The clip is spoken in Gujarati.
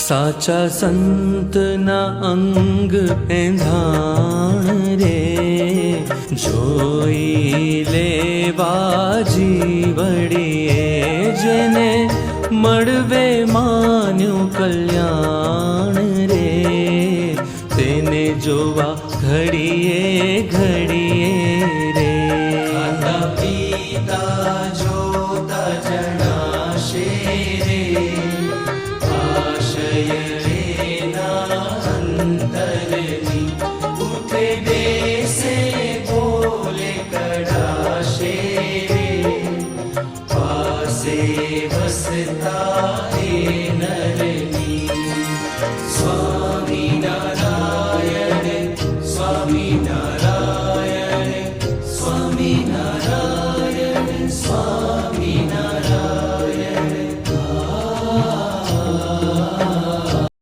સાચા સંતના અંગ એંધાણ રે, જોઈ લેવા જીવડીએ જેને મળવે માન્યું કલ્યાણ રે, તેને જોવા ઘડીએ ઘડીએ રે. ખાતા પીતા જોતા જણાશે રે, આશય